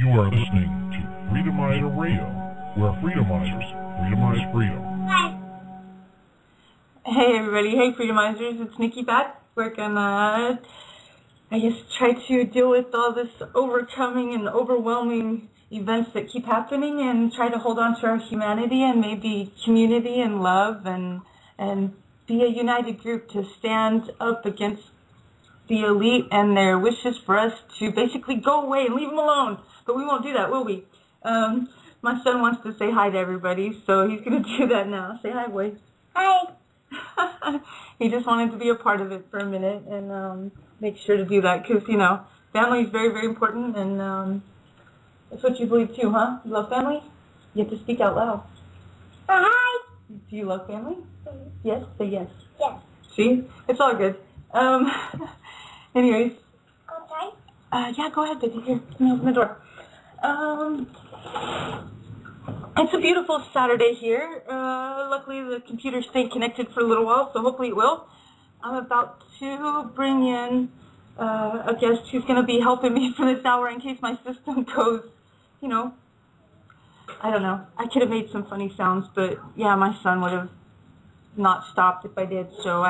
You are listening to Freedomizer Radio, where Freedomizers freedomize freedom. Hey everybody, hey Freedomizers, it's Nikki back. We're gonna, try to deal with all this overcoming and overwhelming events that keep happening and try to hold on to our humanity and maybe community and love and be a united group to stand up against the elite and their wishes for us to basically go away and leave them alone. But we won't do that, will we? My son wants to say hi to everybody, so he's going to do that now. Say hi, boys. Hi. He just wanted to be a part of it for a minute and make sure to do that because, family is very, very important, and that's what you believe too, huh? You love family? You have to speak out loud. Hi. Do you love family? Yes? Say yes. Yes. See? It's all good. Anyways. Okay. Yeah, go ahead, baby. Here, let me open the door. It's a beautiful Saturday here. Luckily, the computer stayed connected for a little while, so hopefully it will. I'm about to bring in a guest who's going to be helping me for this hour in case my system goes, I don't know. I could have made some funny sounds, but yeah, my son would have not stopped if I did, so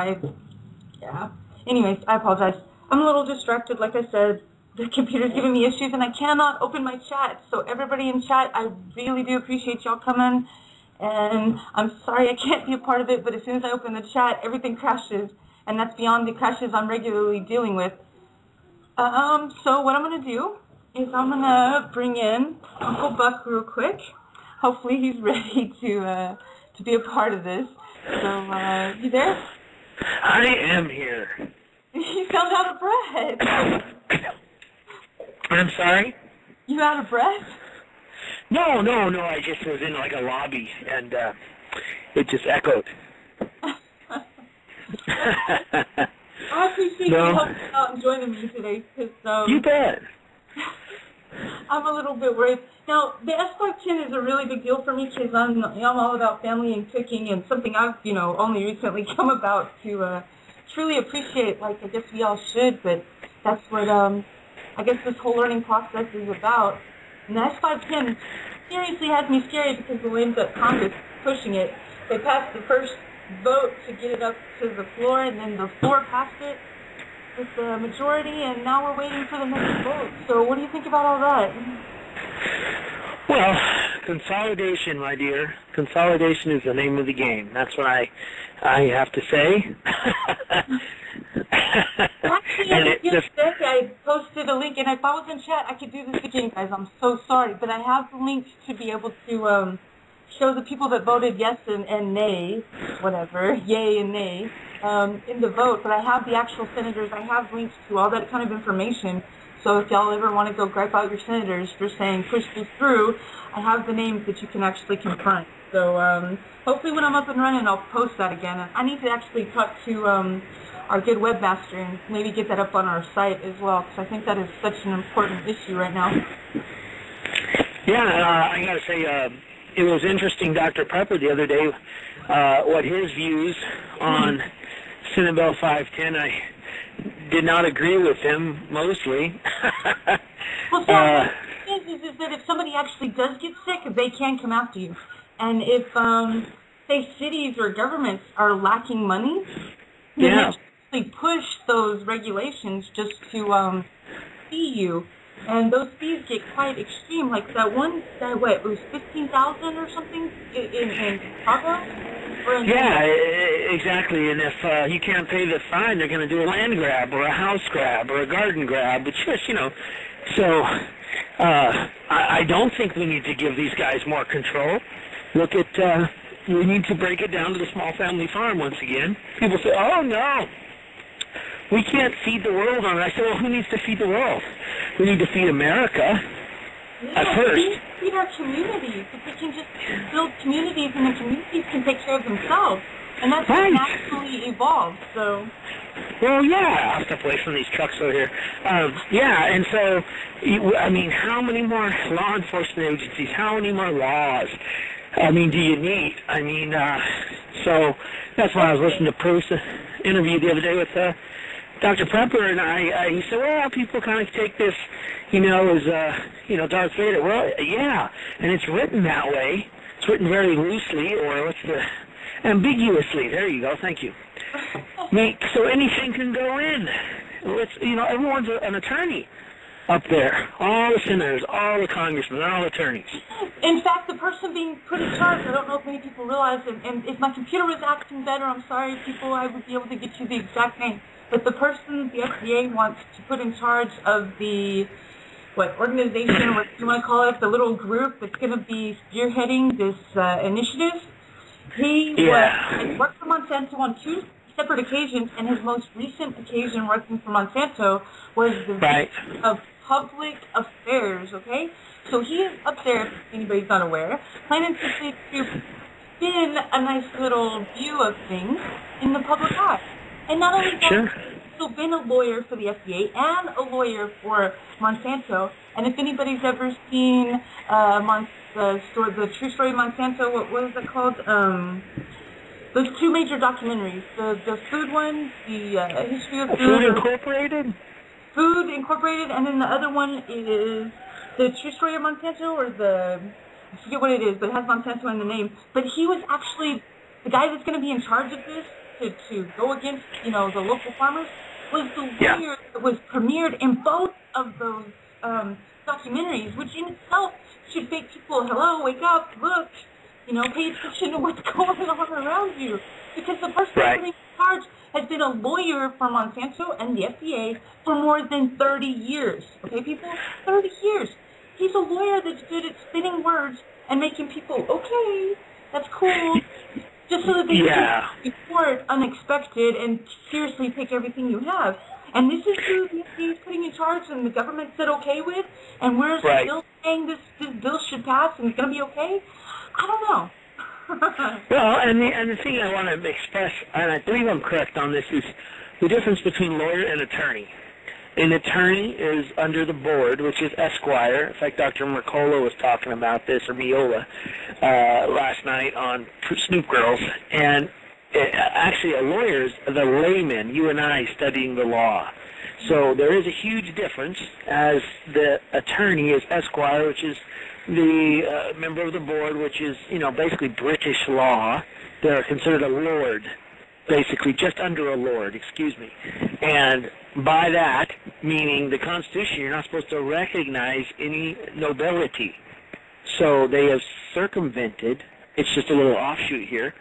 Anyways, I apologize. I'm a little distracted, like I said. The computer's giving me issues, and I cannot open my chat. So everybody in chat, I really do appreciate y'all coming. And I'm sorry I can't be a part of it, but as soon as I open the chat, everything crashes. And that's beyond the crashes I'm regularly dealing with. So what I'm going to do is I'm going to bring in Uncle Buck real quick. Hopefully he's ready to be a part of this. So, you there? I am here. You sound out of breath. I'm sorry? You out of breath? No. I just was in like a lobby, and it just echoed. I appreciate you helping out and joining me today. Cause, you bet. I'm a little bit worried. Now, the S510 is a really big deal for me because I'm all about family and cooking and something I've, only recently come about to truly appreciate. Like, I guess we all should, but that's what, I guess this whole learning process is about. And the S510 seriously has me scary because the way that Congress is pushing it, they passed the first vote to get it up to the floor, and then the floor passed it with the majority, and now we're waiting for the next vote. So what do you think about all that? Well, consolidation, my dear. Consolidation is the name of the game. That's what I have to say. Actually, I posted a link, and if I was in chat, I could do this again, guys. I'm so sorry, but I have the links to be able to show the people that voted yes and nay, whatever, yay and nay, in the vote. But I have the actual senators. I have links to all that kind of information. So if y'all ever want to go gripe out your senators for saying push this through, I have the names that you can actually confront. So hopefully when I'm up and running, I'll post that again. I need to actually talk to our good webmaster and maybe get that up on our site as well, because I think that is such an important issue right now. Yeah, I got to say, it was interesting, Dr. Pepper, the other day, what his views on Senate Bill 510. I did not agree with him, mostly. Well, so is that if somebody actually does get sick, they can come after you. And if, say, cities or governments are lacking money, they actually push those regulations just to fee you. And those fees get quite extreme. Like that one guy, it was $15,000 or something in Chicago? Exactly. And if you can't pay the fine, they're going to do a land grab or a house grab or a garden grab. It's just, So I don't think we need to give these guys more control. Look at, we need to break it down to the small family farm once again. People say, oh, no. We can't feed the world on it. I said, well, who needs to feed the world? We need to feed America at first. Feed our communities. If we can just build communities, and the communities can take care of themselves. And that's what naturally evolved, so... Well, yeah, I'll step away from these trucks over here. And so, how many more law enforcement agencies? How many more laws? Do you need? So that's why I was listening to Bruce's interview the other day with Dr. Prepper and he said, well, people kind of take this, as, Darth Vader. Well, yeah, and it's written that way. It's written very loosely, or ambiguously. There you go. Thank you. So anything can go in. Everyone's an attorney up there. All the senators, all the congressmen, they're all attorneys. In fact, the person being put in charge, I don't know if many people realize, and if my computer was acting better, I'm sorry, people, I would be able to get you the exact name. But the person the FDA wants to put in charge of the, organization, what you want to call it, the little group that's going to be spearheading this initiative, he worked for Monsanto on 2 separate occasions, and his most recent occasion working for Monsanto was the VP of Public Affairs, okay? So he is up there, if anybody's not aware, planning to spin a nice little view of things in the public eye. And not only that, he's also been a lawyer for the FDA and a lawyer for Monsanto. And if anybody's ever seen the True Story of Monsanto, what is it called? Those 2 major documentaries, the food one, the history of food. Food Incorporated? Food Incorporated, and then the other one is the True Story of Monsanto, or I forget what it is, but it has Monsanto in the name. But he was actually, the guy that's going to be in charge of this, to go against, the local farmers, was the lawyer that was premiered in both of those documentaries, which in itself should make people, hello, wake up, look, pay attention to what's going on around you. Because the person putting in charge has been a lawyer for Monsanto and the FDA for more than 30 years. Okay, people? 30 years. He's a lawyer that's good at spinning words and making people, okay, that's cool, just so that they can report unexpected and seriously take everything you have. And this is who the FDA is putting in charge, and the government said okay with, and we're still saying this bill should pass and it's going to be okay? I don't know. Well, and the thing I want to express, and I believe I'm correct on this, is the difference between lawyer and attorney. An attorney is under the board, which is Esquire. In fact, Dr. Mercola was talking about this, or Miola, last night on Snoop Girls. And actually, a lawyer is the layman, you and I studying the law. So there is a huge difference, as the attorney is Esquire, which is the member of the board, which is, basically British law. They're considered a lord, basically just under a lord, excuse me. And by that, meaning the Constitution, you're not supposed to recognize any nobility. So they have circumvented, it's just a little offshoot here,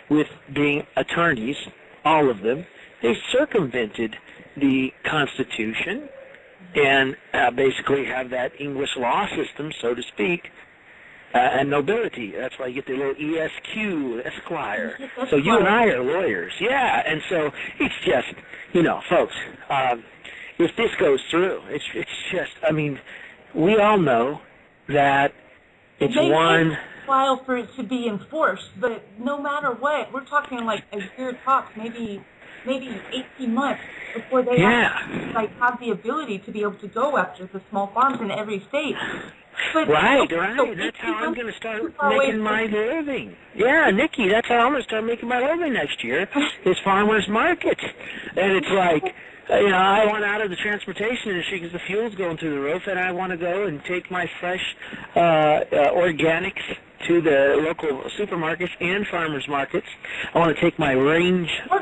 with being attorneys, all of them, they've circumvented the Constitution and basically have that English law system, so to speak, and nobility. That's why you get the little ESQ, Esquire. So you and I are lawyers. Yeah, and so it's just, folks, if this goes through, it's just, we all know that it's one... while for it to be enforced, but no matter what, we're talking like a year tops, maybe 18 months before they have the ability to be able to go after the small farms in every state. But, right. That's how I'm going to start making my living. Yeah, Nikki, that's how I'm going to start making my living next year, is farmers markets. And it's like, I want out of the transportation industry because the fuel's going through the roof, and I want to go and take my fresh organics to the local supermarkets and farmers markets. I want to take my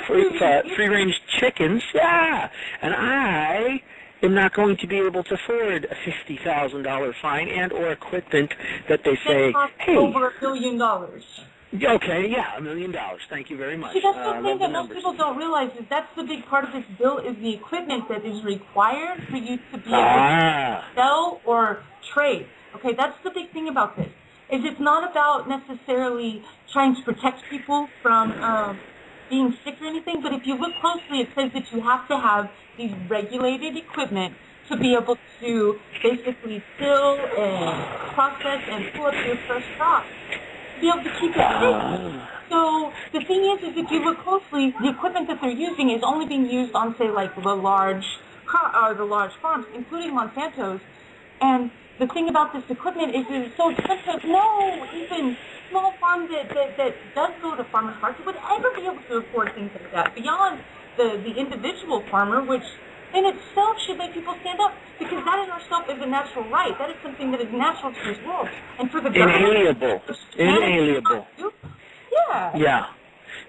free-range chickens, and I am not going to be able to afford a $50,000 fine and or equipment that they say, hey, over $1 million. Okay, $1 million. Thank you very much. See, that's the thing that most people don't realize, is that's the big part of this bill, is the equipment that is required for you to be able to sell or trade. Okay, that's the big thing about this, is it's not about necessarily trying to protect people from being sick or anything, but if you look closely, it says that you have to have these regulated equipment to be able to basically fill and process and pull up your fresh crop, to be able to keep it safe. So the thing is if you look closely, the equipment that they're using is only being used on, say, like the large farms, including Monsanto's. And the thing about this equipment is it's so expensive. No, even small farm that does go to farmers market would ever be able to afford things like that, beyond the individual farmer, which in itself should make people stand up, because that in itself is a natural right. That is something that is natural to this world. And for the inalienable. Inalienable. Yeah. Yeah.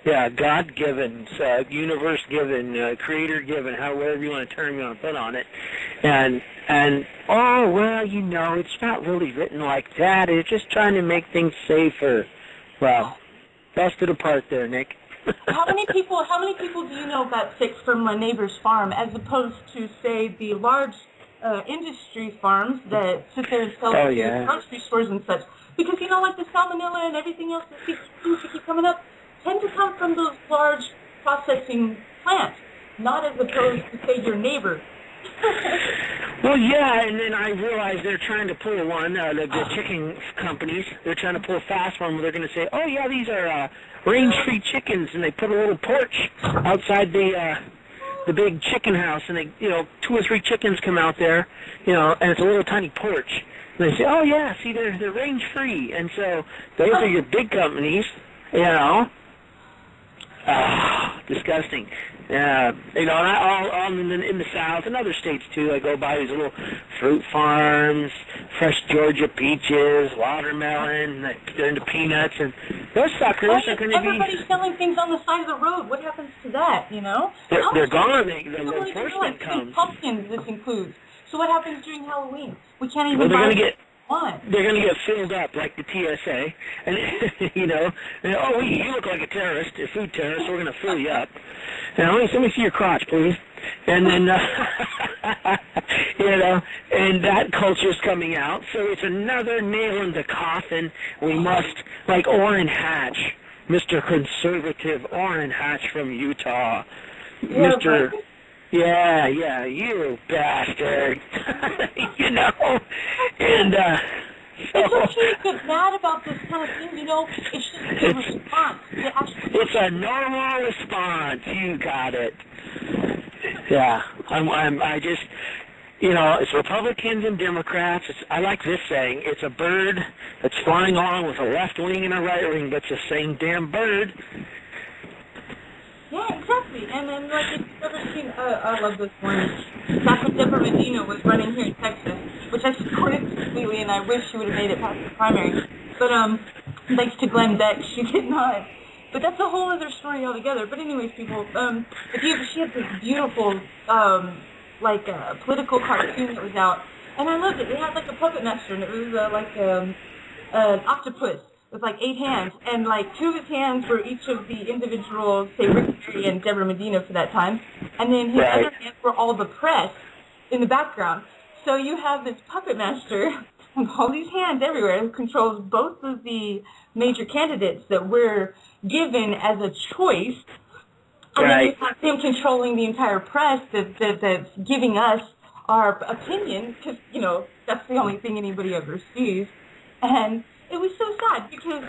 Yeah, God-given, universe-given, creator-given, however you want to term you want to put on it. And oh, well, you know, it's not really written like that. It's just trying to make things safer. Well, busted apart there, Nick. How many people do you know got sick from a neighbor's farm, as opposed to, say, the large industry farms that sit there and sell to grocery stores and such? Because, you know, like the salmonella and everything else that seems to keep coming up tend to come from those large processing plants, not as opposed to, say, your neighbor. Well, yeah, and then I realized they're trying to pull one, the chicken companies, they're trying to pull a fast one where they're going to say, oh, yeah, these are range-free chickens, and they put a little porch outside the big chicken house, and they, you know, 2 or 3 chickens come out there, you know, and it's a little tiny porch. And they say, oh, yeah, see, they're range-free. And so those are your big companies, you know. Disgusting. You know, and all in the South and other states, too, I go by these little fruit farms, fresh Georgia peaches, watermelon, they're into peanuts, and those suckers are going to be... Everybody's selling things on the side of the road. What happens to that, you know? They're gone. The enforcement comes. Pumpkins, this includes. So what happens during Halloween? We can't even Well, buy they're going to get filled up like the TSA, and you know, and, oh, you look like a terrorist, a food terrorist. So we're going to fill you up. Now, let me see your crotch, please. And then, you know, and that culture's coming out. So it's another nail in the coffin. We must, like Orrin Hatch, Mr. Conservative Orrin Hatch from Utah, yeah, Mr. Yeah, you bastard. You know, and it's okay to get mad about this kind of thing, you know. It's just a response. It's a normal response. You got it. Yeah, I just, you know, it's Republicans and Democrats. I like this saying. It's a bird that's flying along with a left wing and a right wing, but it's the same damn bird. Yeah, exactly. And then, like, if you've ever seen, I love this one. Back when Deborah Medina was running here in Texas, which I supported completely, and I wish she would have made it past the primary. But, thanks to Glenn Beck, she did not. But that's a whole other story altogether. But anyways, people, she had this beautiful, political cartoon that was out, and I loved it. It had, like, a puppet master, and it was, an octopus with, like, 8 hands, and, like, 2 of his hands were each of the individual, say, Rick Perry and Deborah Medina for that time, and then his other hands were all the press in the background. So you have this puppet master with all these hands everywhere who controls both of the major candidates that we're given as a choice, and then you have him controlling the entire press that's giving us our opinion, because, you know, that's the only thing anybody ever sees, and it was so sad, because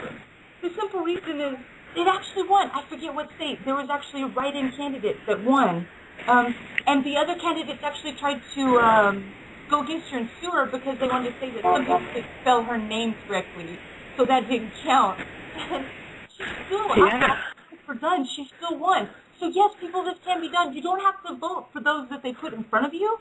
the simple reason is it actually won. I forget what state. There was actually a write-in candidate that won. And the other candidates actually tried to go against her and sue her because they wanted to say that some people could spell her name correctly. So that didn't count. And she still, she still won. So yes, people, this can be done. You don't have to vote for those that they put in front of you.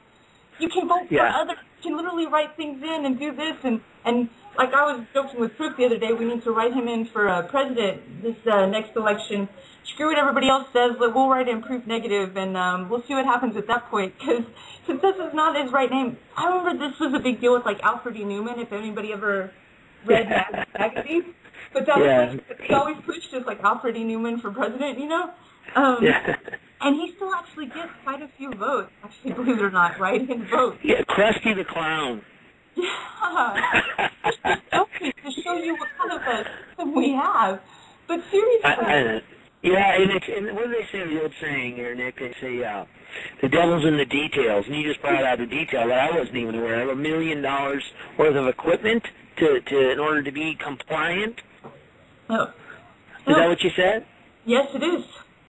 You can vote for others. You can literally write things in and do this. And like I was joking with Proof the other day, we need to write him in for president this next election. Screw what everybody else says. We'll write in Proof negative, and we'll see what happens at that point. Because since this is not his right name, I remember this was a big deal with like Alfred E. Newman, if anybody ever read that magazine. But that was like, he always pushed as like Alfred E. Newman for president, you know? And he still actually gets quite a few votes, actually, believe it or not, right? In votes. Yeah, Krusty the Clown. Yeah. To show you what kind of a system we have. But seriously. And what do they say, the old saying here, Nick? They say, the devil's in the details. And you just brought out a detail that I wasn't even aware of. $1 million worth of equipment in order to be compliant. No. Is that what you said? Yes, it is.